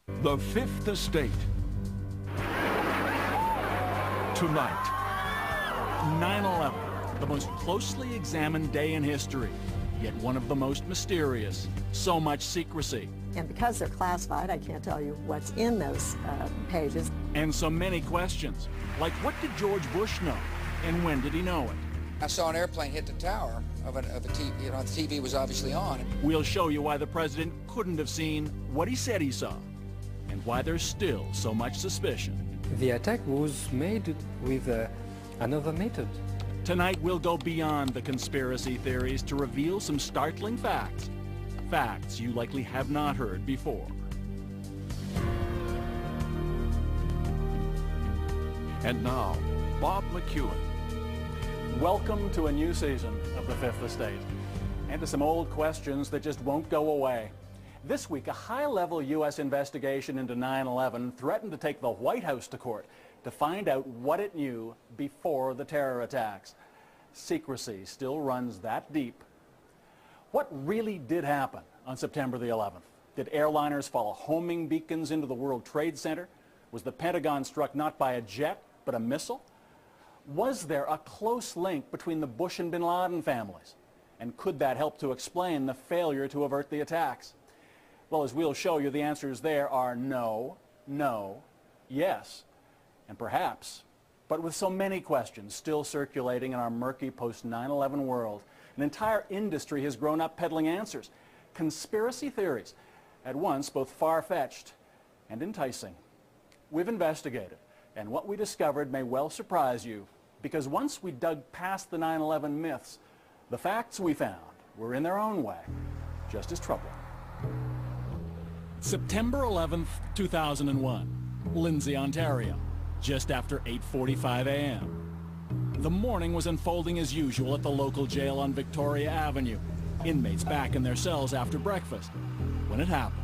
The Fifth Estate. Tonight. 9/11, the most closely examined day in history, yet one of the most mysterious. So much secrecy. And because they're classified, I can't tell you what's in those pages. And so many questions, like what did George Bush know, and when did he know it? I saw an airplane hit the tower of a TV. You know, the TV was obviously on. We'll show you why the president couldn't have seen what he said he saw, and why there's still so much suspicion. The attack was made with another method. Tonight we'll go beyond the conspiracy theories to reveal some startling facts. Facts you likely have not heard before. And now, Bob McEwen. Welcome to a new season of The Fifth Estate, and to some old questions that just won't go away. This week, a high-level U.S. investigation into 9/11 threatened to take the White House to court to find out what it knew before the terror attacks. Secrecy still runs that deep. What really did happen on September the 11th? Did airliners follow homing beacons into the World Trade Center? Was the Pentagon struck not by a jet, but a missile? Was there a close link between the Bush and bin Laden families? And could that help to explain the failure to avert the attacks? Well, as we'll show you, the answers there are no, no, yes, and perhaps. But with so many questions still circulating in our murky post-9/11 world, an entire industry has grown up peddling answers. Conspiracy theories, at once both far-fetched and enticing. We've investigated, and what we discovered may well surprise you, because once we dug past the 9/11 myths, the facts we found were in their own way just as troubling. September 11th, 2001, Lindsay, Ontario, just after 8:45 a.m. The morning was unfolding as usual at the local jail on Victoria Avenue. Inmates back in their cells after breakfast when it happened.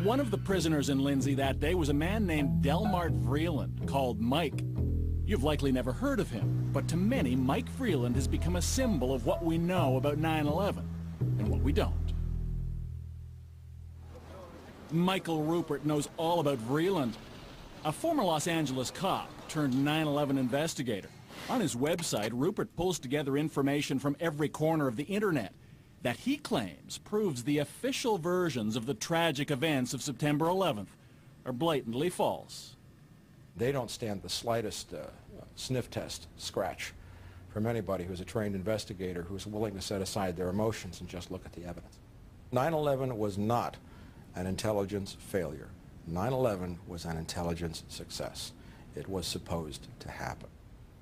One of the prisoners in Lindsay that day was a man named Delmart Vreeland, called Mike. You've likely never heard of him, but to many, Mike Vreeland has become a symbol of what we know about 9/11 and what we don't. Michael Rupert knows all about Vreeland, a former Los Angeles cop turned 9/11 investigator. On his website, Rupert pulls together information from every corner of the internet that he claims proves the official versions of the tragic events of September 11th are blatantly false. They don't stand the slightest sniff test scratch from anybody who's a trained investigator who's willing to set aside their emotions and just look at the evidence. 9/11 was not an intelligence failure. 9/11 was an intelligence success. It was supposed to happen.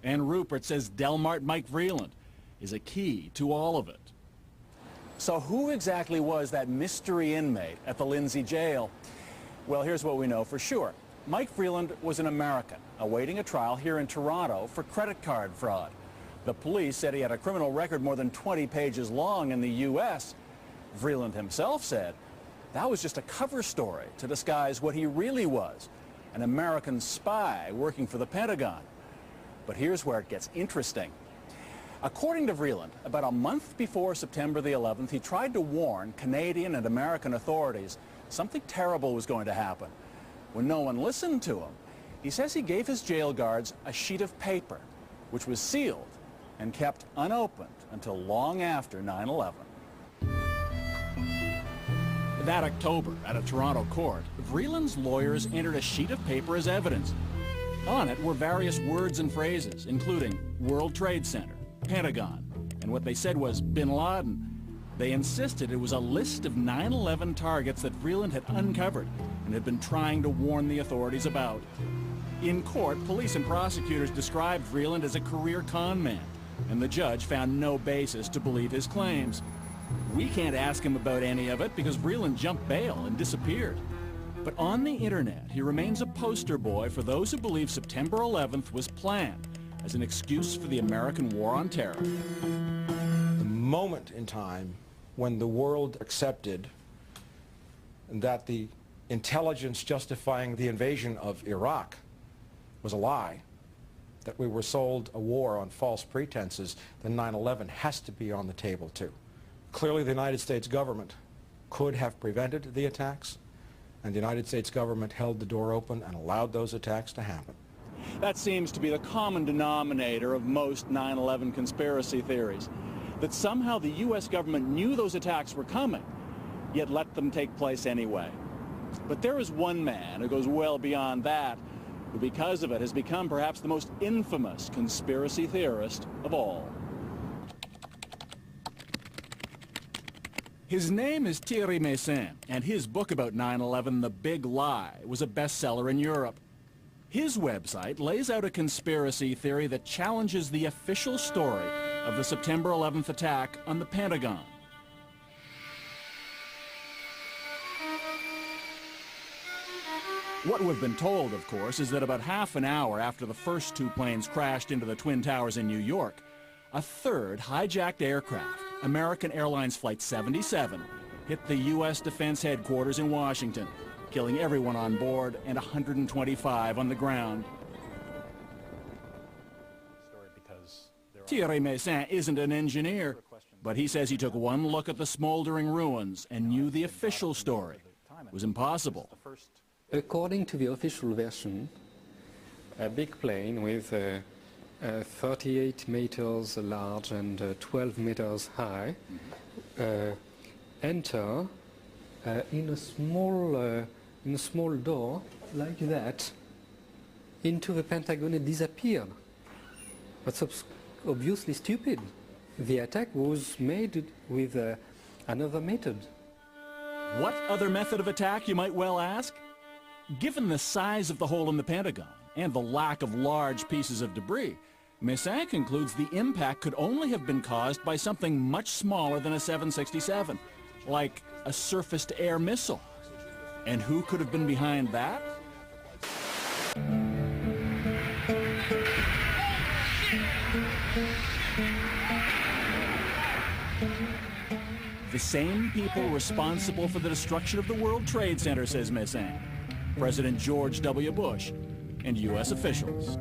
And Rupert says Delmart Mike Vreeland is a key to all of it. So who exactly was that mystery inmate at the Lindsay jail? Well, here's what we know for sure. Mike Vreeland was an American awaiting a trial here in Toronto for credit card fraud. The police said he had a criminal record more than 20 pages long in the U.S. Vreeland himself said that was just a cover story to disguise what he really was, an American spy working for the Pentagon. But here's where it gets interesting. According to Vreeland, about a month before September the 11th, he tried to warn Canadian and American authorities something terrible was going to happen. When no one listened to him, he says he gave his jail guards a sheet of paper, which was sealed and kept unopened until long after 9/11. That October, at a Toronto court, Vreeland's lawyers entered a sheet of paper as evidence. On it were various words and phrases, including World Trade Center, Pentagon, and what they said was bin Laden. They insisted it was a list of 9/11 targets that Vreeland had uncovered and had been trying to warn the authorities about. In court, police and prosecutors described Vreeland as a career con man, and the judge found no basis to believe his claims. We can't ask him about any of it because Vreeland jumped bail and disappeared. But on the internet, he remains a poster boy for those who believe September 11th was planned as an excuse for the American war on terror. The moment in time when the world accepted that the intelligence justifying the invasion of Iraq was a lie that we were sold a war on false pretenses, then 9/11 has to be on the table too. Clearly the United States government could have prevented the attacks, and the United States government held the door open and allowed those attacks to happen. That seems to be the common denominator of most 9/11 conspiracy theories, that somehow the U.S. government knew those attacks were coming, yet let them take place anyway. But there is one man who goes well beyond that, who because of it has become perhaps the most infamous conspiracy theorist of all. His name is Thierry Meyssan, and his book about 9/11, The Big Lie, was a bestseller in Europe. His website lays out a conspiracy theory that challenges the official story of the September 11th attack on the Pentagon. What we've been told, of course, is that about half an hour after the first two planes crashed into the Twin Towers in New York, a third hijacked aircraft, American Airlines Flight 77, hit the U.S. Defense Headquarters in Washington, killing everyone on board and 125 on the ground. Thierry Meyssan isn't an engineer, but he says he took one look at the smoldering ruins and knew the official story was impossible. According to the official version, a big plane with 38 meters large and 12 meters high enter in a small door like that into the Pentagon and disappeared. That's obviously stupid. The attack was made with another method. What other method of attack, you might well ask? Given the size of the hole in the Pentagon and the lack of large pieces of debris, Meyssan concludes the impact could only have been caused by something much smaller than a 767, like a surface-to-air missile. And who could have been behind that? The same people responsible for the destruction of the World Trade Center, says Meyssan. President George W. Bush and U.S. officials.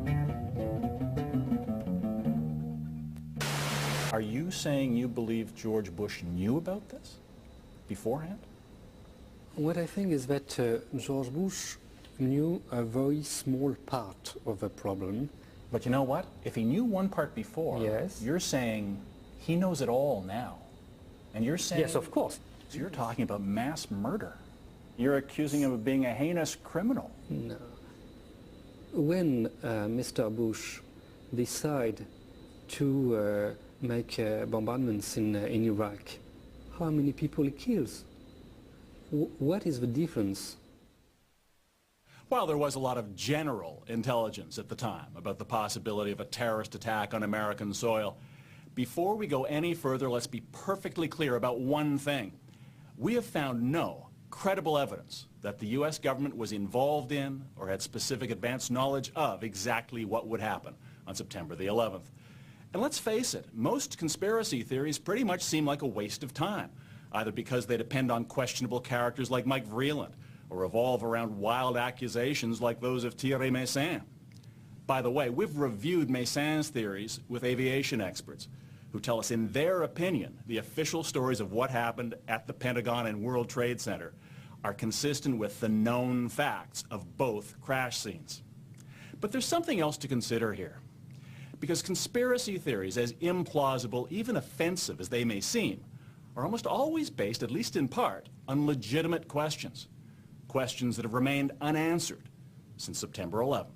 Are you saying you believe George Bush knew about this beforehand? What I think is that George Bush knew a very small part of the problem. But you know what? If he knew one part before, yes, you're saying he knows it all now. And you're saying... Yes, of course. So you're talking about mass murder. You're accusing him of being a heinous criminal. No. When Mr. Bush decided to make bombardments in Iraq, how many people he kills? What is the difference? While there was a lot of general intelligence at the time about the possibility of a terrorist attack on American soil, before we go any further, let's be perfectly clear about one thing. We have found no credible evidence that the U.S. government was involved in or had specific advanced knowledge of exactly what would happen on September the 11th. And let's face it, most conspiracy theories pretty much seem like a waste of time, either because they depend on questionable characters like Mike Vreeland or revolve around wild accusations like those of Thierry Meyssan. By the way, we've reviewed Meyssan's theories with aviation experts who tell us, in their opinion, the official stories of what happened at the Pentagon and World Trade Center are consistent with the known facts of both crash scenes. But there's something else to consider here. Because conspiracy theories, as implausible, even offensive as they may seem, are almost always based, at least in part, on legitimate questions. Questions that have remained unanswered since September 11th.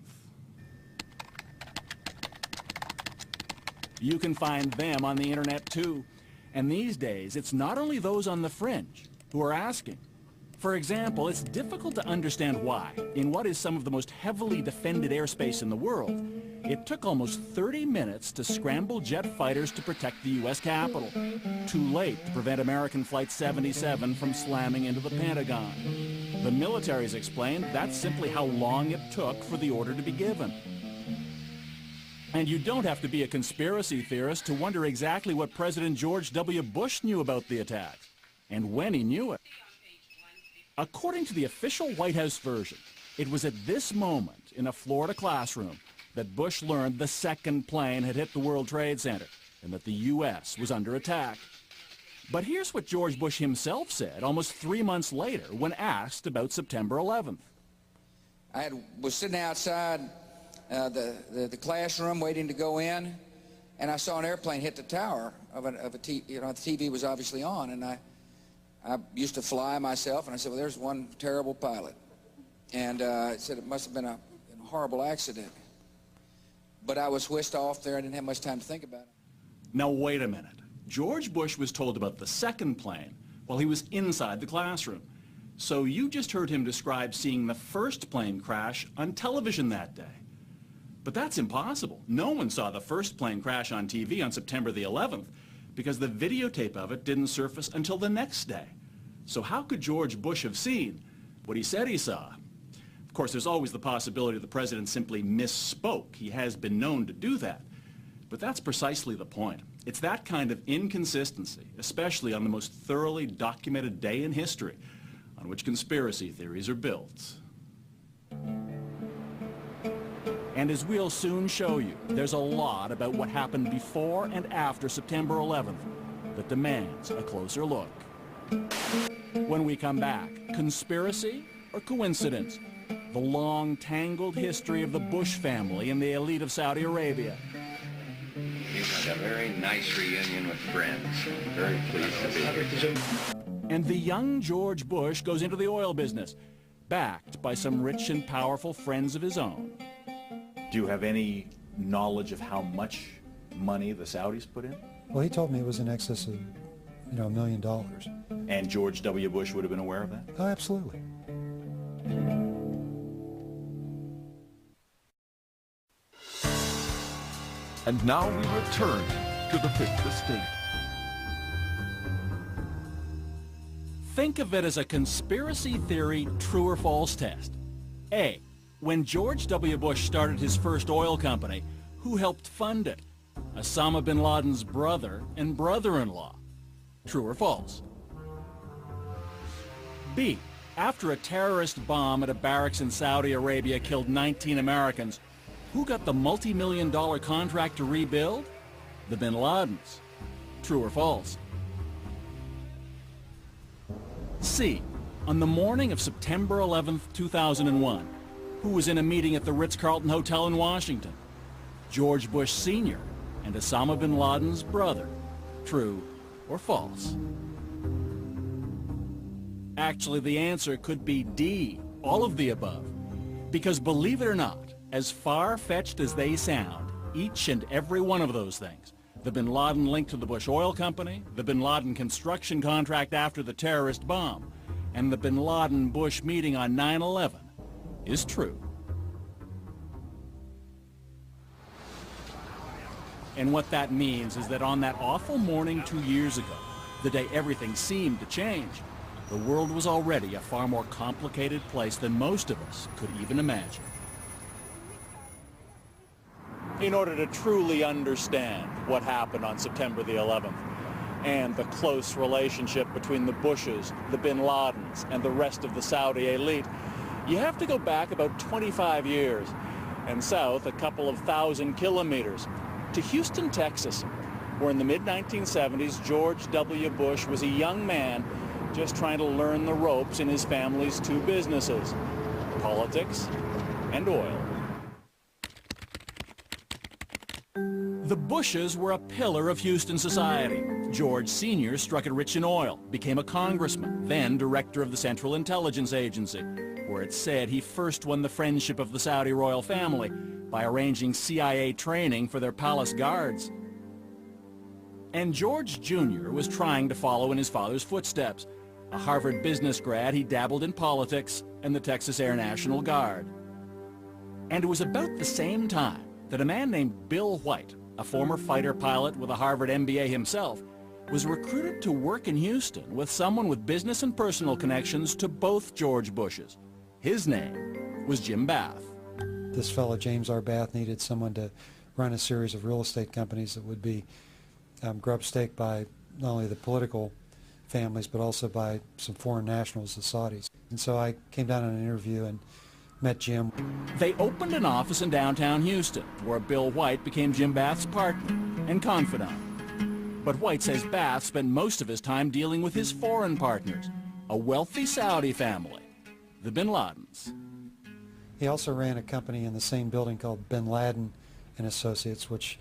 You can find them on the internet too. And these days, it's not only those on the fringe who are asking. For example, it's difficult to understand why, in what is some of the most heavily defended airspace in the world, it took almost 30 minutes to scramble jet fighters to protect the U.S. Capitol. Too late to prevent American Flight 77 from slamming into the Pentagon. The military's explained that's simply how long it took for the order to be given. And you don't have to be a conspiracy theorist to wonder exactly what President George W. Bush knew about the attack, and when he knew it. According to the official White House version, it was at this moment in a Florida classroom that Bush learned the second plane had hit the World Trade Center and that the U.S. was under attack. But here's what George Bush himself said almost 3 months later when asked about September 11th. I was sitting outside the classroom waiting to go in, and I saw an airplane hit the tower of a TV. You know, the TV was obviously on, and I used to fly myself, and I said, well, there's one terrible pilot. And I said it must have been a horrible accident. But I was whisked off there. I didn't have much time to think about it. Now, wait a minute. George Bush was told about the second plane while he was inside the classroom. So you just heard him describe seeing the first plane crash on television that day. But that's impossible. No one saw the first plane crash on TV on September the 11th because the videotape of it didn't surface until the next day. So how could George Bush have seen what he said he saw? Of course, there's always the possibility the president simply misspoke. He has been known to do that. But that's precisely the point. It's that kind of inconsistency, especially on the most thoroughly documented day in history, on which conspiracy theories are built. And as we'll soon show you, there's a lot about what happened before and after September 11th that demands a closer look. When we come back, conspiracy or coincidence? The long, tangled history of the Bush family and the elite of Saudi Arabia. We've had a very nice reunion with friends. Very pleased to be here. And the young George Bush goes into the oil business, backed by some rich and powerful friends of his own. Do you have any knowledge of how much money the Saudis put in? Well, he told me it was in excess of, $1 million. And George W. Bush would have been aware of that? Oh, absolutely. And now we return to the Fifth Estate. Think of it as a conspiracy theory true or false test. A, when George W. Bush started his first oil company, who helped fund it? Osama bin Laden's brother and brother-in-law. True or false? B, after a terrorist bomb at a barracks in Saudi Arabia killed 19 Americans, who got the multi-million-dollar contract to rebuild? The bin Ladens. True or false? C, on the morning of September 11th, 2001, who was in a meeting at the Ritz-Carlton Hotel in Washington? George Bush Sr. and Osama bin Laden's brother. True or false? Actually, the answer could be D, all of the above. Because believe it or not, as far-fetched as they sound, each and every one of those things, the bin Laden link to the Bush Oil Company, the bin Laden construction contract after the terrorist bomb, and the bin Laden-Bush meeting on 9/11, is true. And what that means is that on that awful morning 2 years ago, the day everything seemed to change, the world was already a far more complicated place than most of us could even imagine. In order to truly understand what happened on September the 11th and the close relationship between the Bushes, the bin Ladens, and the rest of the Saudi elite, you have to go back about 25 years and south a couple of thousand kilometers to Houston, Texas, where in the mid-1970s, George W. Bush was a young man just trying to learn the ropes in his family's two businesses, politics and oil. The Bushes were a pillar of Houston society. George Sr. struck it rich in oil, became a congressman, then director of the Central Intelligence Agency, where it's said he first won the friendship of the Saudi royal family by arranging CIA training for their palace guards. And George Jr. was trying to follow in his father's footsteps. A Harvard business grad, he dabbled in politics and the Texas Air National Guard. And it was about the same time that a man named Bill White, a former fighter pilot with a Harvard MBA himself, was recruited to work in Houston with someone with business and personal connections to both George Bushes. His name was Jim Bath. This fellow, James R. Bath, needed someone to run a series of real estate companies that would be grubstaked by not only the political families but also by some foreign nationals, the Saudis. And so I came down on an interview and met Jim. They opened an office in downtown Houston, where Bill White became Jim Bath's partner and confidant. But White says Bath spent most of his time dealing with his foreign partners, a wealthy Saudi family, the Bin Ladens. He also ran a company in the same building called Bin Laden and Associates, which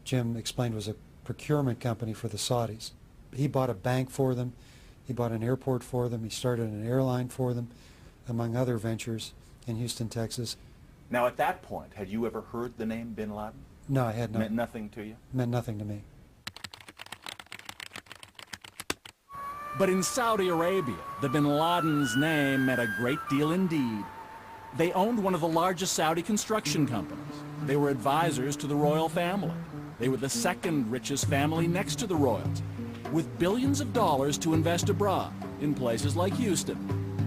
Jim explained was a procurement company for the Saudis. He bought a bank for them. He bought an airport for them. He started an airline for them, among other ventures in Houston, Texas. Now, at that point, had you ever heard the name Bin Laden? No, I had not. Meant nothing to you? Meant nothing to me. But in Saudi Arabia, the Bin Laden's name meant a great deal indeed. They owned one of the largest Saudi construction companies. They were advisors to the royal family. They were the second richest family next to the royals, with billions of dollars to invest abroad in places like Houston,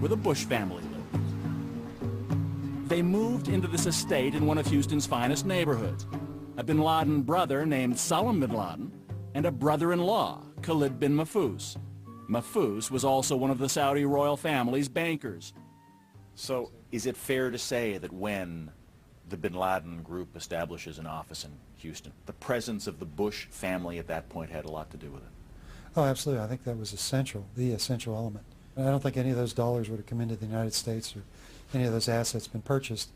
where the Bush family lived. They moved into this estate in one of Houston's finest neighborhoods. A Bin Laden brother named Salam Bin Laden and a brother-in-law, Khalid bin Mahfouz. Mahfouz was also one of the Saudi royal family's bankers. So is it fair to say that when the Bin Laden group establishes an office in Houston, the presence of the Bush family at that point had a lot to do with it? Oh, absolutely. I think that was essential, the essential element. And I don't think any of those dollars would have come into the United States or any of those assets been purchased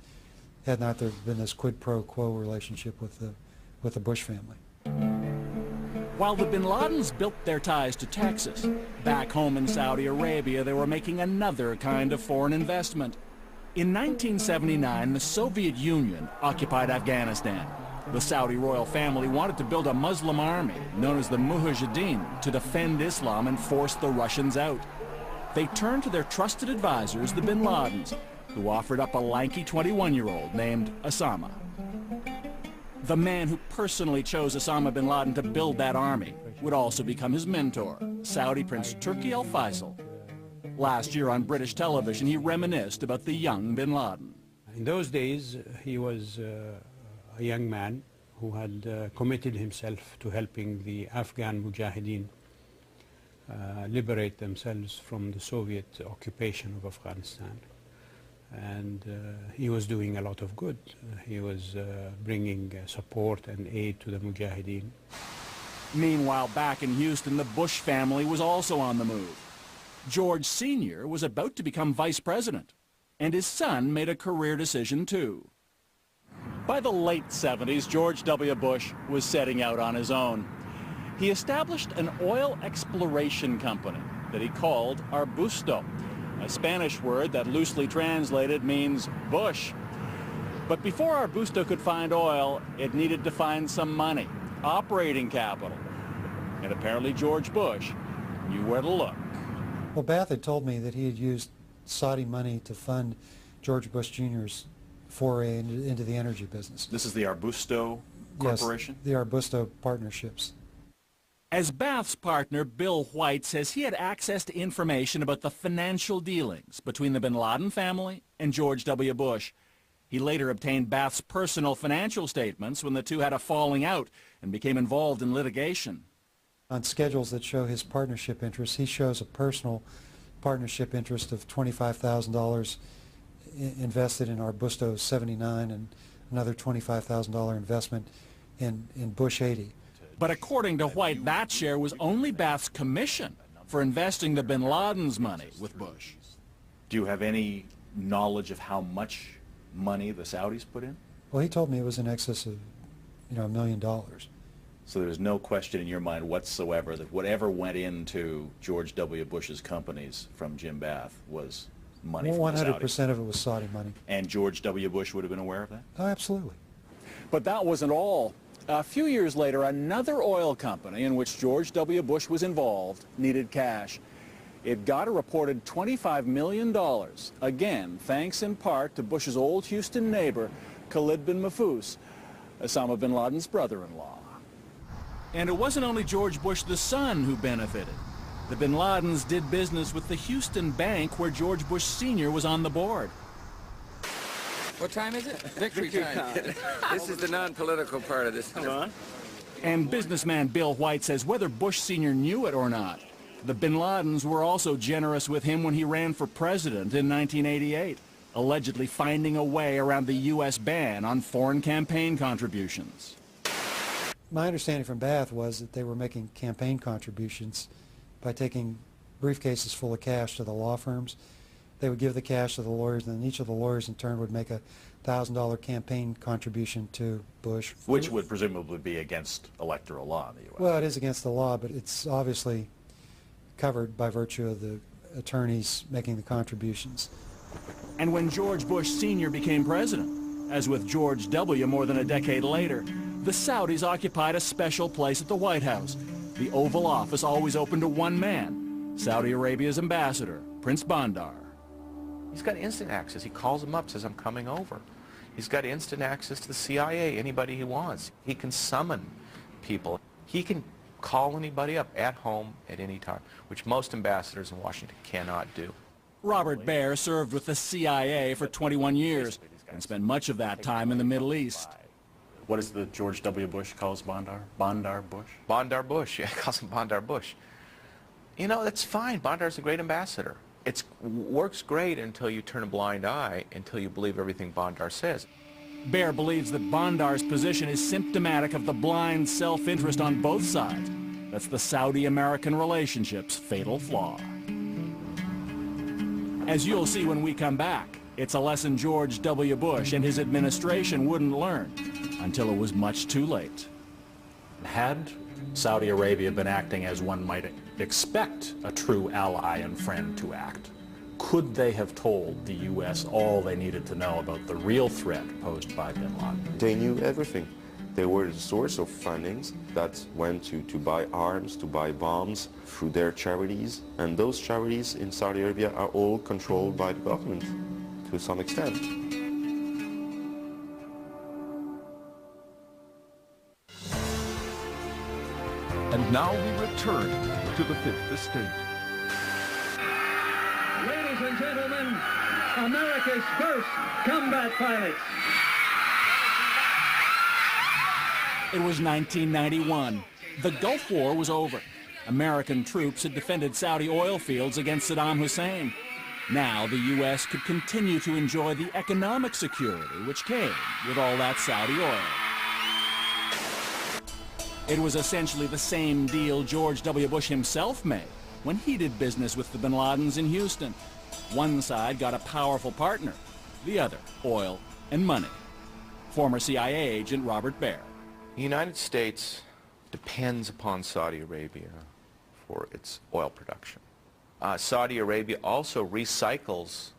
had not there been this quid pro quo relationship with the Bush family. While the Bin Ladens built their ties to Texas, back home in Saudi Arabia they were making another kind of foreign investment. In 1979, the Soviet Union occupied Afghanistan. The Saudi royal family wanted to build a Muslim army known as the Mujahideen to defend Islam and force the Russians out. They turned to their trusted advisors, the Bin Ladens, who offered up a lanky 21-year-old named Osama. The man who personally chose Osama bin Laden to build that army would also become his mentor, Saudi Prince Turki Al Faisal. Last year on British television, he reminisced about the young bin Laden. In those days, he was a young man who had committed himself to helping the Afghan Mujahideen liberate themselves from the Soviet occupation of Afghanistan. And he was doing a lot of good. He was bringing support and aid to the Mujahideen. Meanwhile, back in Houston, the Bush family was also on the move. George Sr. was about to become vice president, and his son made a career decision too. By the late 70s, George W. Bush was setting out on his own. He established an oil exploration company that he called Arbusto, a Spanish word that loosely translated means bush. But before Arbusto could find oil, it needed to find some money, operating capital. And apparently George Bush knew where to look. Well, Bath had told me that he had used Saudi money to fund George Bush Jr.'s foray into the energy business. This is the Arbusto Corporation? Yes, the Arbusto partnerships. As Bath's partner, Bill White, says he had access to information about the financial dealings between the Bin Laden family and George W. Bush. He later obtained Bath's personal financial statements when the two had a falling out and became involved in litigation. On schedules that show his partnership interests, he shows a personal partnership interest of $25,000 invested in Arbusto 79 and another $25,000 investment in Bush 80. But according to White, that share was only Bath's commission for investing the Bin Laden's money with Bush. Do you have any knowledge of how much money the Saudis put in? Well, he told me it was in excess of, $1 million. So there's no question in your mind whatsoever that whatever went into George W. Bush's companies from Jim Bath was money from the Saudis. 100% of it was Saudi money. And George W. Bush would have been aware of that? Oh, absolutely. But that wasn't all. A few years later, another oil company in which George W. Bush was involved needed cash. It got a reported $25 million, again, thanks in part to Bush's old Houston neighbor, Khalid bin Mahfouz, Osama bin Laden's brother-in-law. And it wasn't only George Bush the son who benefited. The Bin Ladens did business with the Houston bank where George Bush Sr. was on the board. What time is it? Victory time. This is the non-political part of this. Come on. And businessman Bill White says whether Bush Sr. knew it or not, the Bin Ladens were also generous with him when he ran for president in 1988. allegedly finding a way around the U.S. ban on foreign campaign contributions. My understanding from Bath was that they were making campaign contributions by taking briefcases full of cash to the law firms. They would give the cash to the lawyers, and then each of the lawyers in turn would make a $1,000 campaign contribution to Bush. Which would presumably be against electoral law in the U.S. Well, it is against the law, but it's obviously covered by virtue of the attorneys making the contributions. And when George Bush Sr. became president, as with George W. more than a decade later, the Saudis occupied a special place at the White House. The Oval Office always open to one man, Saudi Arabia's ambassador, Prince Bandar. He's got instant access. He calls them up, says, I'm coming over. He's got instant access to the CIA, anybody he wants. He can summon people. He can call anybody up at home at any time, which most ambassadors in Washington cannot do. Robert Baer served with the CIA for 21 years and spent much of that time in the Middle East. What is the George W. Bush calls Bandar? Bandar Bush? Bandar Bush, yeah, he calls him Bandar Bush. You know, that's fine. Bandar's a great ambassador. It works great until you turn a blind eye, until you believe everything Bandar says. Baer believes that Bandar's position is symptomatic of the blind self-interest on both sides. That's the Saudi-American relationship's fatal flaw. As you'll see when we come back, it's a lesson George W. Bush and his administration wouldn't learn until it was much too late. Had Saudi Arabia been acting as one might expect a true ally and friend to act, could they have told the U.S. all they needed to know about the real threat posed by bin Laden? They knew everything. They were the source of fundings that went to buy arms, to buy bombs through their charities. And those charities in Saudi Arabia are all controlled by the government to some extent. And now we return to the Fifth Estate. Ladies and gentlemen, America's first combat pilots. It was 1991. The Gulf War was over. American troops had defended Saudi oil fields against Saddam Hussein. Now the U.S. could continue to enjoy the economic security which came with all that Saudi oil. It was essentially the same deal George W. Bush himself made when he did business with the bin Ladens in Houston. One side got a powerful partner, the other, oil and money. Former CIA agent Robert Baer. The United States depends upon Saudi Arabia for its oil production. Saudi Arabia also recycles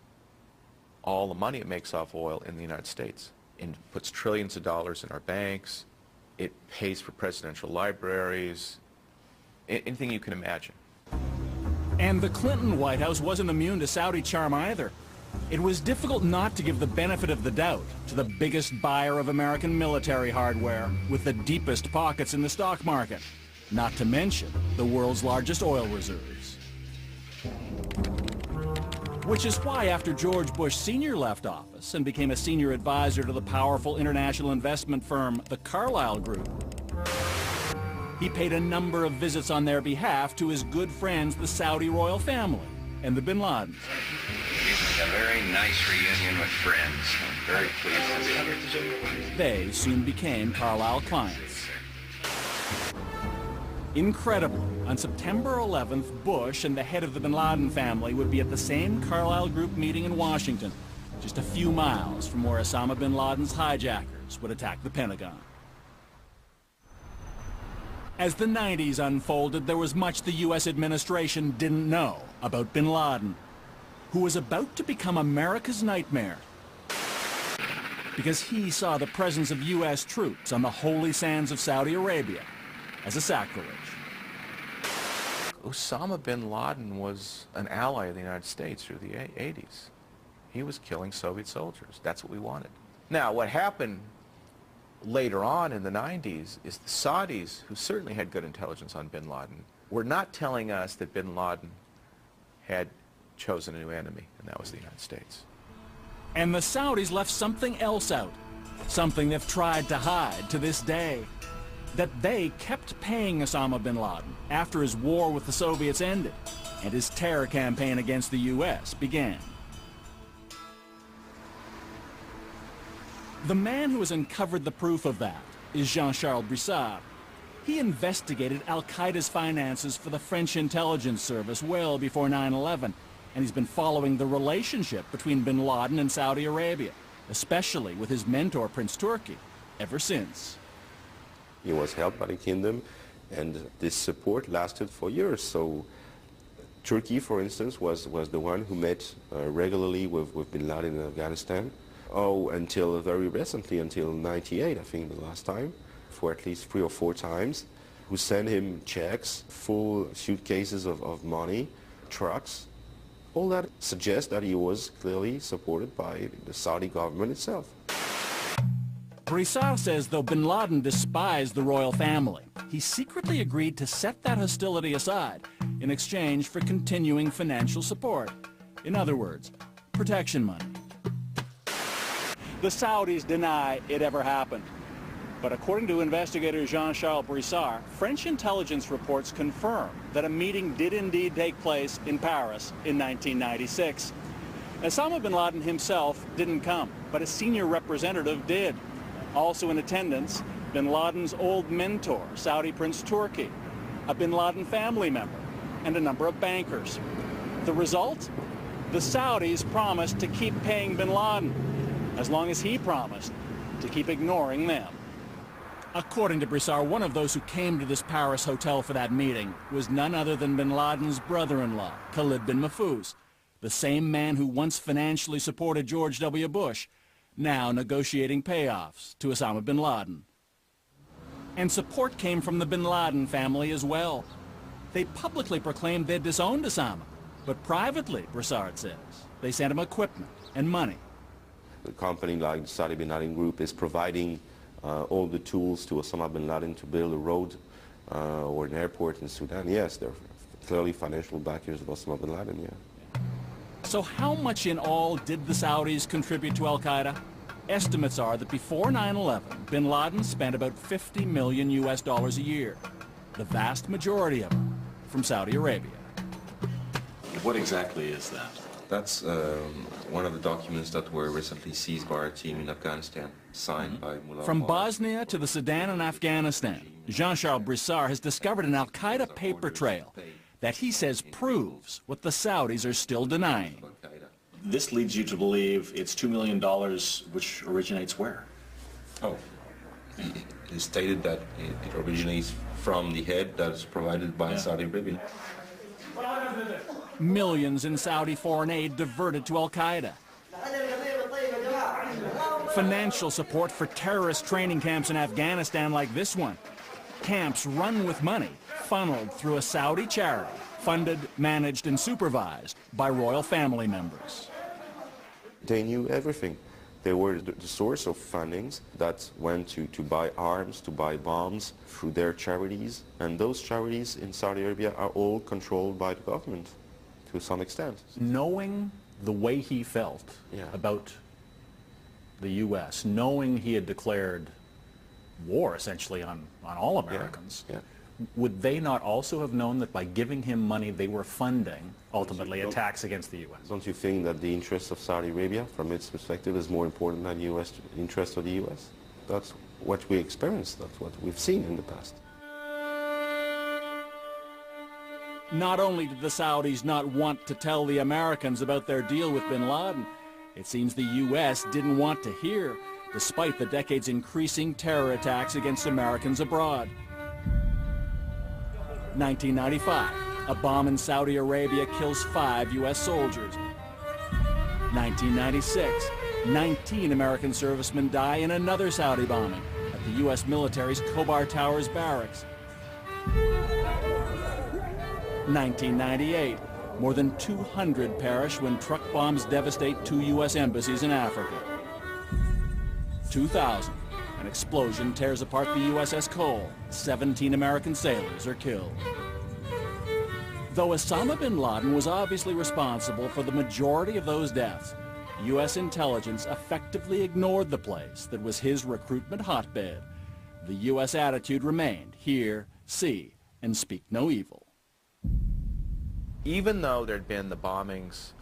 all the money it makes off oil in the United States and puts trillions of dollars in our banks. It pays for presidential libraries, anything you can imagine. And the Clinton White House wasn't immune to Saudi charm either. It was difficult not to give the benefit of the doubt to the biggest buyer of American military hardware with the deepest pockets in the stock market, not to mention the world's largest oil reserves. Which is why after George Bush Sr. left office and became a senior advisor to the powerful international investment firm, the Carlyle Group, he paid a number of visits on their behalf to his good friends, the Saudi royal family and the bin Ladens. A very nice reunion with friends. I'm very pleased to be here. They soon became Carlyle clients. Incredibly, on September 11th, Bush and the head of the bin Laden family would be at the same Carlyle Group meeting in Washington, just a few miles from where Osama bin Laden's hijackers would attack the Pentagon. As the 90s unfolded, there was much the U.S. administration didn't know about bin Laden, who was about to become America's nightmare because he saw the presence of U.S. troops on the holy sands of Saudi Arabia as a sacrilege. Osama bin Laden was an ally of the United States through the 80s. He was killing Soviet soldiers. That's what we wanted. Now, what happened later on in the 90s is the Saudis, who certainly had good intelligence on bin Laden, were not telling us that bin Laden had chosen a new enemy, and that was the United States. And the Saudis left something else out, something they've tried to hide to this day, that they kept paying Osama bin Laden after his war with the Soviets ended and his terror campaign against the U.S. began. The man who has uncovered the proof of that is Jean-Charles Brissard. He investigated al-Qaeda's finances for the French intelligence service well before 9/11, and he's been following the relationship between bin Laden and Saudi Arabia, especially with his mentor, Prince Turki, ever since. He was helped by the kingdom, and this support lasted for years. So Turkey, for instance, was the one who met regularly with bin Laden in Afghanistan. Oh, until very recently, until '98, I think the last time, for at least 3 or 4 times, who sent him checks, full suitcases of money, trucks. All that suggests that he was clearly supported by the Saudi government itself. Brissard says though bin Laden despised the royal family, he secretly agreed to set that hostility aside in exchange for continuing financial support. In other words, protection money. The Saudis deny it ever happened. But according to investigator Jean-Charles Brissard, French intelligence reports confirm that a meeting did indeed take place in Paris in 1996. Osama bin Laden himself didn't come, but a senior representative did. Also in attendance, bin Laden's old mentor, Saudi Prince Turki, a bin Laden family member, and a number of bankers. The result? The Saudis promised to keep paying bin Laden, as long as he promised to keep ignoring them. According to Brissard, one of those who came to this Paris hotel for that meeting was none other than bin Laden's brother-in-law, Khalid bin Mahfouz, the same man who once financially supported George W. Bush, now negotiating payoffs to Osama bin Laden. And support came from the bin Laden family as well. They publicly proclaimed they'd disowned Osama, but privately, Brissard says, they sent him equipment and money. A company like the Saudi bin Laden Group is providing all the tools to Osama bin Laden to build a road or an airport in Sudan. Yes, they're clearly financial backers of Osama bin Laden, yeah. So how much in all did the Saudis contribute to al-Qaeda? Estimates are that before 9/11, bin Laden spent about $50 million a year, the vast majority of it from Saudi Arabia. What exactly is that? That's one of the documents that were recently seized by our team in Afghanistan, signed by Mullah From Omar. Bosnia to the Sudan and Afghanistan, Jean-Charles Brissard has discovered an al-Qaeda paper trail that he says proves what the Saudis are still denying. This leads you to believe it's $2 million, which originates where? Oh, he stated that it originates from the head that is provided by Saudi Arabia. Millions in Saudi foreign aid diverted to al-Qaeda. Financial support for terrorist training camps in Afghanistan like this one. Camps run with money, funneled through a Saudi charity, funded, managed, and supervised by royal family members. They knew everything. They were the source of fundings that went to buy arms, to buy bombs through their charities. And those charities in Saudi Arabia are all controlled by the government to some extent. Knowing the way he felt about the U.S., knowing he had declared war essentially on all Americans, would they not also have known that by giving him money they were funding, ultimately, attacks against the U.S.? Don't you think that the interests of Saudi Arabia, from its perspective, is more important than the U.S. interests of the U.S.? That's what we experienced. That's what we've seen in the past. Not only did the Saudis not want to tell the Americans about their deal with bin Laden, it seems the U.S. didn't want to hear, despite the decade's increasing terror attacks against Americans abroad. 1995, a bomb in Saudi Arabia kills 5 U.S. soldiers. 1996, 19 American servicemen die in another Saudi bombing at the U.S. military's Khobar Towers barracks. 1998, more than 200 perish when truck bombs devastate 2 U.S. embassies in Africa. 2000, an explosion tears apart the USS Cole. 17 American sailors are killed. Though Osama bin Laden was obviously responsible for the majority of those deaths, U.S. intelligence effectively ignored the place that was his recruitment hotbed. The U.S. attitude remained, hear, see, and speak no evil. Even though there had been the bombings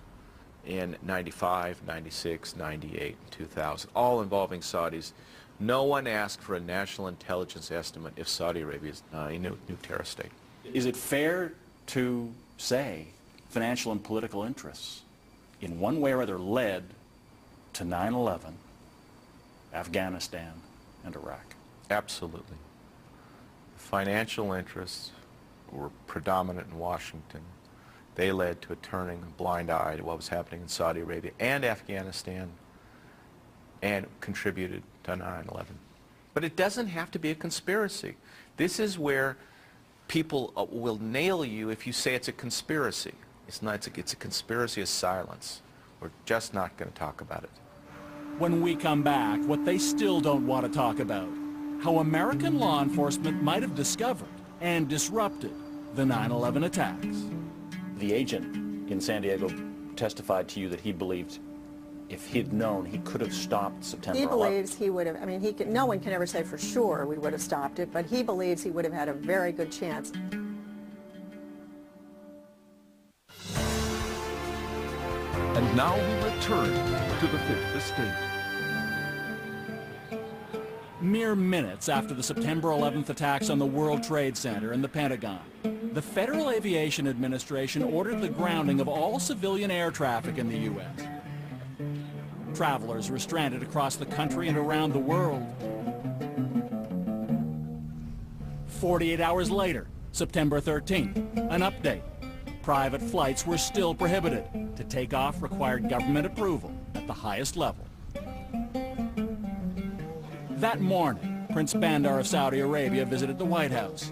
in 95, 96, 98, 2000, all involving Saudis. No one asked for a national intelligence estimate if Saudi Arabia is a new terrorist state. Is it fair to say financial and political interests in one way or other led to 9/11, Afghanistan, and Iraq? Absolutely. Financial interests were predominant in Washington. They led to a turning a blind eye to what was happening in Saudi Arabia and Afghanistan, and contributed to 9/11. But it doesn't have to be a conspiracy. This is where people will nail you if you say it's a conspiracy. It's not. It's a conspiracy of silence. We're just not going to talk about it. When we come back, what they still don't want to talk about, how American law enforcement might have discovered and disrupted the 9/11 attacks. The agent in San Diego testified to you that he believed if he'd known, he could have stopped September 11th. He believes he would have, I mean, no one can ever say for sure we would have stopped it, but he believes he would have had a very good chance. And now we return to the Fifth Estate. Mere minutes after the September 11th attacks on the World Trade Center and the Pentagon, the Federal Aviation Administration ordered the grounding of all civilian air traffic in the U.S. Travelers were stranded across the country and around the world. 48 hours later, September 13th, an update. Private flights were still prohibited. To take off required government approval at the highest level. That morning, Prince Bandar of Saudi Arabia visited the White House.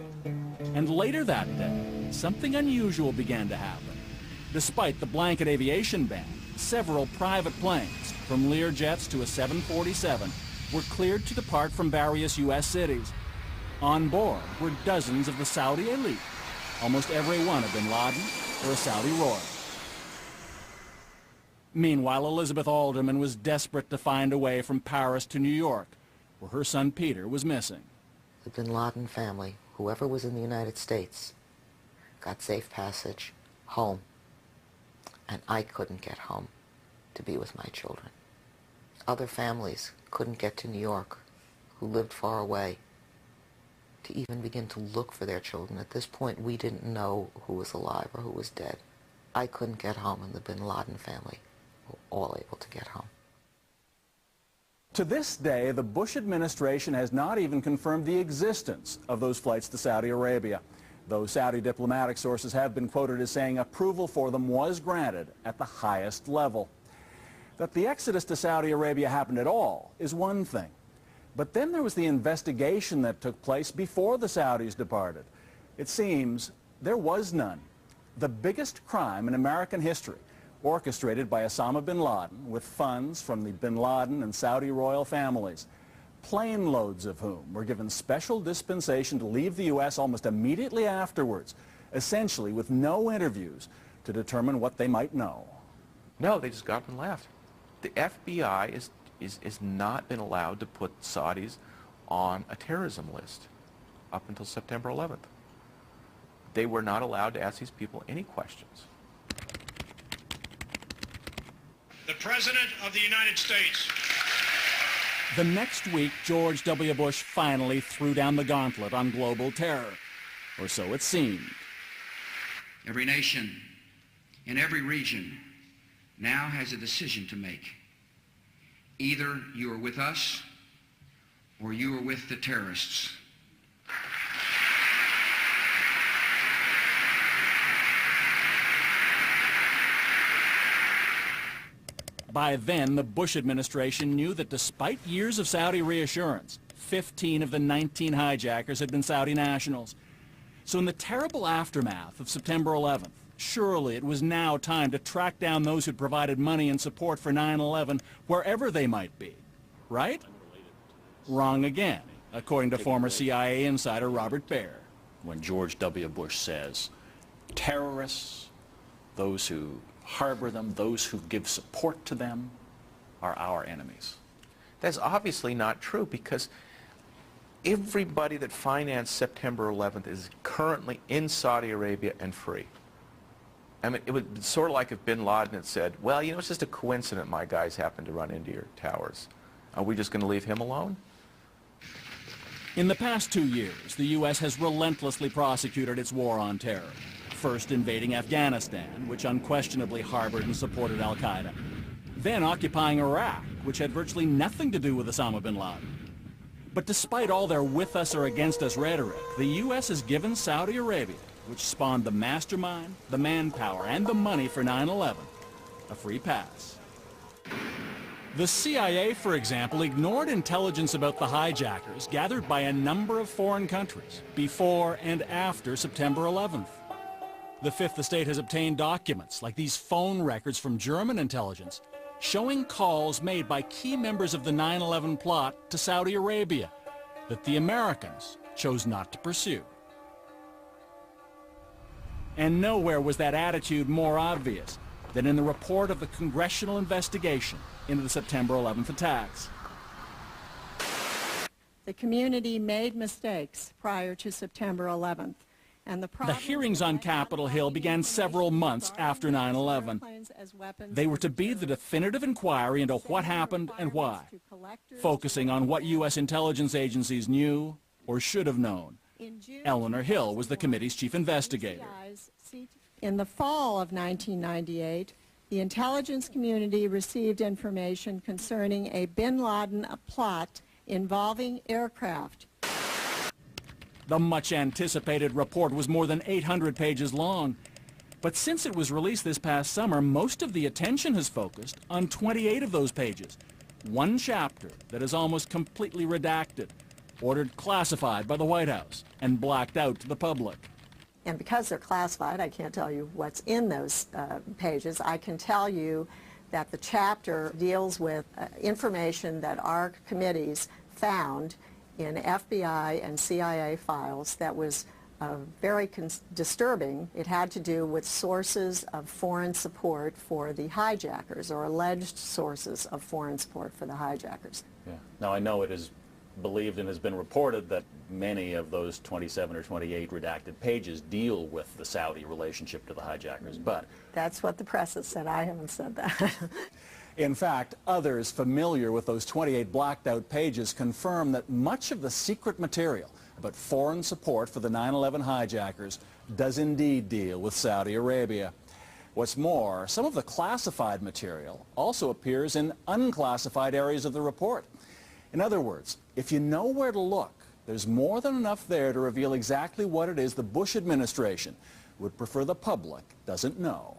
And later that day, something unusual began to happen. Despite the blanket aviation ban, several private planes, from Learjets to a 747, were cleared to depart from various U.S. cities. On board were dozens of the Saudi elite, almost every one a bin Laden or a Saudi royal. Meanwhile, Elizabeth Alderman was desperate to find a way from Paris to New York, where her son Peter was missing. The bin Laden family, whoever was in the United States, got safe passage home, and I couldn't get home to be with my children. Other families couldn't get to New York, who lived far away, to even begin to look for their children. At this point, we didn't know who was alive or who was dead. I couldn't get home, and the bin Laden family were all able to get home. To this day, the Bush administration has not even confirmed the existence of those flights to Saudi Arabia, though Saudi diplomatic sources have been quoted as saying approval for them was granted at the highest level. That the exodus to Saudi Arabia happened at all is one thing. But then there was the investigation that took place before the Saudis departed. It seems there was none. The biggest crime in American history, orchestrated by Osama bin Laden with funds from the bin Laden and Saudi royal families, plane loads of whom were given special dispensation to leave the U.S. almost immediately afterwards, essentially with no interviews to determine what they might know. No, they just got up and left. The FBI is not been allowed to put Saudis on a terrorism list up until September 11th. They were not allowed to ask these people any questions. The President of the United States. The next week, George W. Bush finally threw down the gauntlet on global terror, or so it seemed. Every nation in every region now has a decision to make. Either you are with us or you are with the terrorists. By then, the Bush administration knew that despite years of Saudi reassurance, 15 of the 19 hijackers had been Saudi nationals. So in the terrible aftermath of September 11th, surely it was now time to track down those who'd provided money and support for 9/11 wherever they might be. Right? Wrong again, according to former CIA insider Robert Baer. When George W. Bush says, terrorists, those who harbor them, those who give support to them, are our enemies. That's obviously not true, because everybody that financed September 11th is currently in Saudi Arabia and free. I mean, it would be sort of like if bin Laden had said, well, you know, it's just a coincidence my guys happened to run into your towers. Are we just going to leave him alone? In the past 2 years, the U.S. has relentlessly prosecuted its war on terror, first invading Afghanistan, which unquestionably harbored and supported al-Qaeda, then occupying Iraq, which had virtually nothing to do with Osama bin Laden. But despite all their with us or against us rhetoric, the U.S. has given Saudi Arabia, which spawned the mastermind, the manpower, and the money for 9/11, a free pass. The CIA, for example, ignored intelligence about the hijackers gathered by a number of foreign countries before and after September 11th. The Fifth Estate has obtained documents like these phone records from German intelligence showing calls made by key members of the 9/11 plot to Saudi Arabia that the Americans chose not to pursue. And nowhere was that attitude more obvious than in the report of the congressional investigation into the September 11th attacks. The community made mistakes prior to September 11th. And the hearings on Capitol Hill began several months after 9/11. They were to be the definitive inquiry into what happened and why, focusing on what U.S. intelligence agencies knew or should have known. Eleanor Hill was the committee's chief investigator. In the fall of 1998, the intelligence community received information concerning a bin Laden plot involving aircraft. The much-anticipated report was more than 800 pages long. But since it was released this past summer, most of the attention has focused on 28 of those pages. One chapter that is almost completely redacted, ordered classified by the White House, and blacked out to the public. And because they're classified, I can't tell you what's in those pages. I can tell you that the chapter deals with information that our committees found in FBI and CIA files that was very disturbing. It had to do with sources of foreign support for the hijackers, or alleged sources of foreign support for the hijackers. Yeah. Now, I know it is believed and has been reported that many of those 27 or 28 redacted pages deal with the Saudi relationship to the hijackers, but... That's what the press has said. I haven't said that. In fact, others familiar with those 28 blacked-out pages confirm that much of the secret material about foreign support for the 9/11 hijackers does indeed deal with Saudi Arabia. What's more, some of the classified material also appears in unclassified areas of the report. In other words, if you know where to look, there's more than enough there to reveal exactly what it is the Bush administration would prefer the public doesn't know.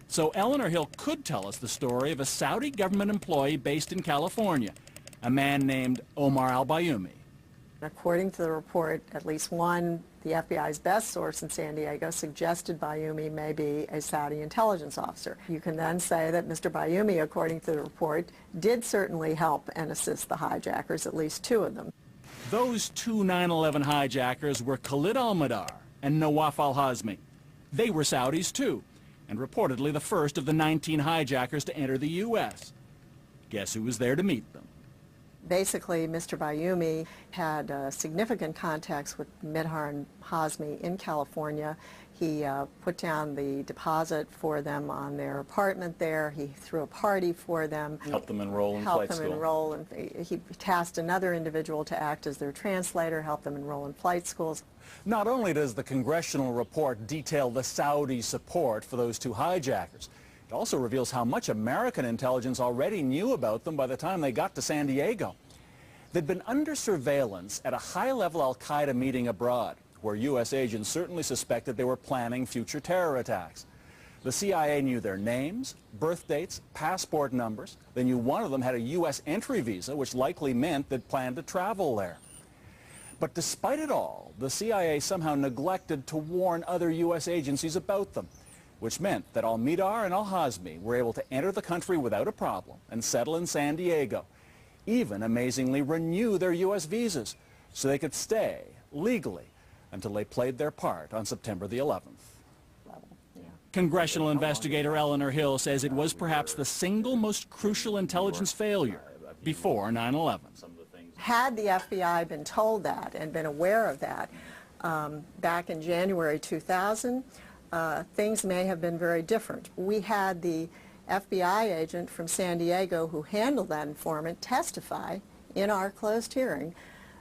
So Eleanor Hill could tell us the story of a Saudi government employee based in California, a man named Omar al-Bayoumi. According to the report, at least one, the FBI's best source in San Diego, suggested Bayoumi may be a Saudi intelligence officer. You can then say that Mr. Bayoumi, according to the report, did certainly help and assist the hijackers, at least two of them. Those two 9/11 hijackers were Khalid al-Mihdhar and Nawaf al-Hazmi. They were Saudis too, and reportedly the first of the 19 hijackers to enter the U.S. Guess who was there to meet them? Basically, Mr. Bayoumi had significant contacts with Mihdhar and Hazmi in California. He put down the deposit for them on their apartment there. He threw a party for them. Helped them enroll in flight school. Helped them enroll, and he tasked another individual to act as their translator, help them enroll in flight schools. Not only does the congressional report detail the Saudi support for those two hijackers, it also reveals how much American intelligence already knew about them by the time they got to San Diego. They'd been under surveillance at a high-level al-Qaeda meeting abroad, where U.S. agents certainly suspected they were planning future terror attacks. The CIA knew their names, birth dates, passport numbers. They knew one of them had a U.S. entry visa, which likely meant they'd planned to travel there. But despite it all, the CIA somehow neglected to warn other U.S. agencies about them, which meant that al-Mihdhar and al-Hazmi were able to enter the country without a problem and settle in San Diego, even amazingly renew their U.S. visas so they could stay legally until they played their part on September the 11th. Congressional investigator Eleanor Hill says it was perhaps the single most crucial intelligence failure before 9/11. Had the FBI been told that and been aware of that back in January 2000, things may have been very different. We had the FBI agent from San Diego who handled that informant testify in our closed hearing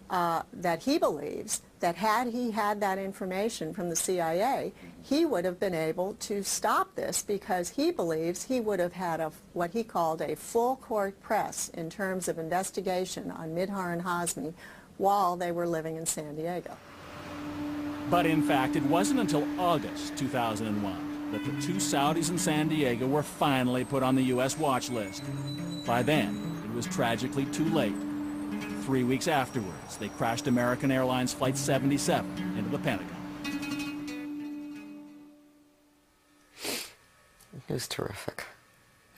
that he believes that had he had that information from the CIA, he would have been able to stop this because he believes he would have had what he called a full court press in terms of investigation on Mihdhar and Hazmi while they were living in San Diego. But in fact, it wasn't until August 2001 that the two Saudis in San Diego were finally put on the U.S. watch list. By then, it was tragically too late. 3 weeks afterwards, they crashed American Airlines Flight 77 into the Pentagon. He was terrific.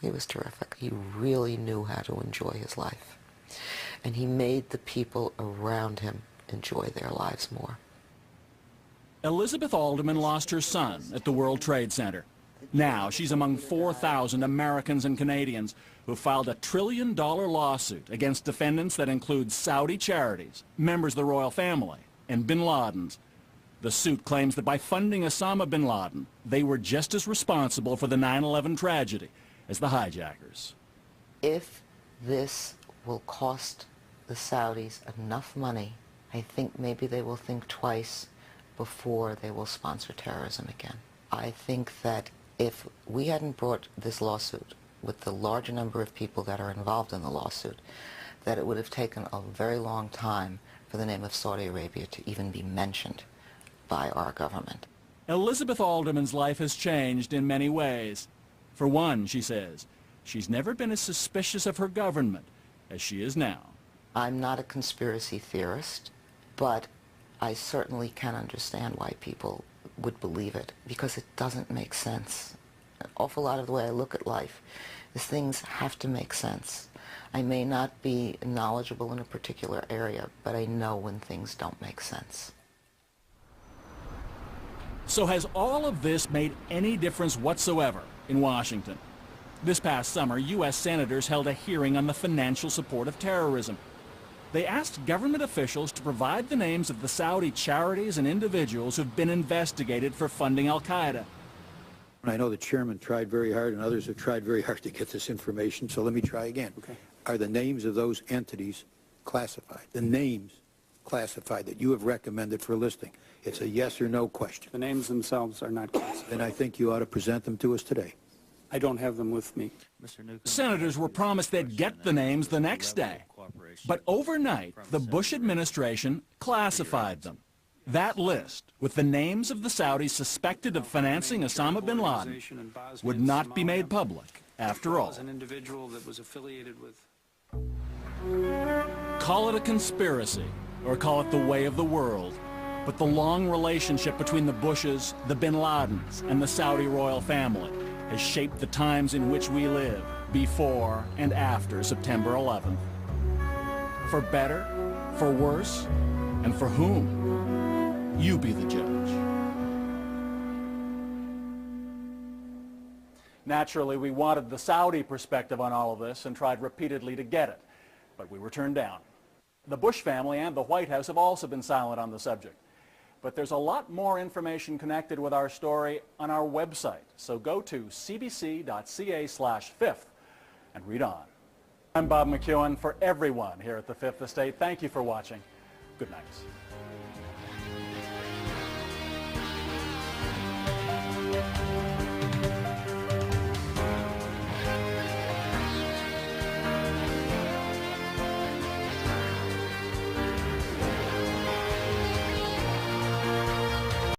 He was terrific. He really knew how to enjoy his life. And he made the people around him enjoy their lives more. Elizabeth Alderman lost her son at the World Trade Center. Now she's among 4,000 Americans and Canadians who filed $1 trillion lawsuit against defendants that include Saudi charities, members of the royal family, and bin Ladens. The suit claims that by funding Osama bin Laden, they were just as responsible for the 9/11 tragedy as the hijackers. If this will cost the Saudis enough money, I think maybe they will think twice before they will sponsor terrorism again. I think that if we hadn't brought this lawsuit with the large number of people that are involved in the lawsuit, that it would have taken a very long time for the name of Saudi Arabia to even be mentioned by our government. Elizabeth Alderman's life has changed in many ways. For one, she says, she's never been as suspicious of her government as she is now. I'm not a conspiracy theorist, but I certainly can understand why people would believe it, because it doesn't make sense. An awful lot of the way I look at life is things have to make sense. I may not be knowledgeable in a particular area, but I know when things don't make sense. So has all of this made any difference whatsoever in Washington? This past summer, U.S. senators held a hearing on the financial support of terrorism. They asked government officials to provide the names of the Saudi charities and individuals who've been investigated for funding al-Qaeda. I know the chairman tried very hard and others have tried very hard to get this information, so let me try again. Okay. Are the names of those entities classified? The names classified that you have recommended for listing? It's a yes or no question. The names themselves are not classified. Then I think you ought to present them to us today. I don't have them with me. Senators were promised they'd get the names the next day. But overnight, the Bush administration classified them. That list, with the names of the Saudis suspected of financing Osama bin Laden, would not be made public after all. An individual that was affiliated with. Call it a conspiracy, or call it the way of the world, but the long relationship between the Bushes, the bin Ladens, and the Saudi royal family has shaped the times in which we live before and after September 11th. For better, for worse, and for whom? You be the judge. Naturally, we wanted the Saudi perspective on all of this and tried repeatedly to get it, but we were turned down. The Bush family and the White House have also been silent on the subject. But there's a lot more information connected with our story on our website, so go to cbc.ca/fifth and read on. I'm Bob McEwen. For everyone here at the Fifth Estate, thank you for watching. Good night.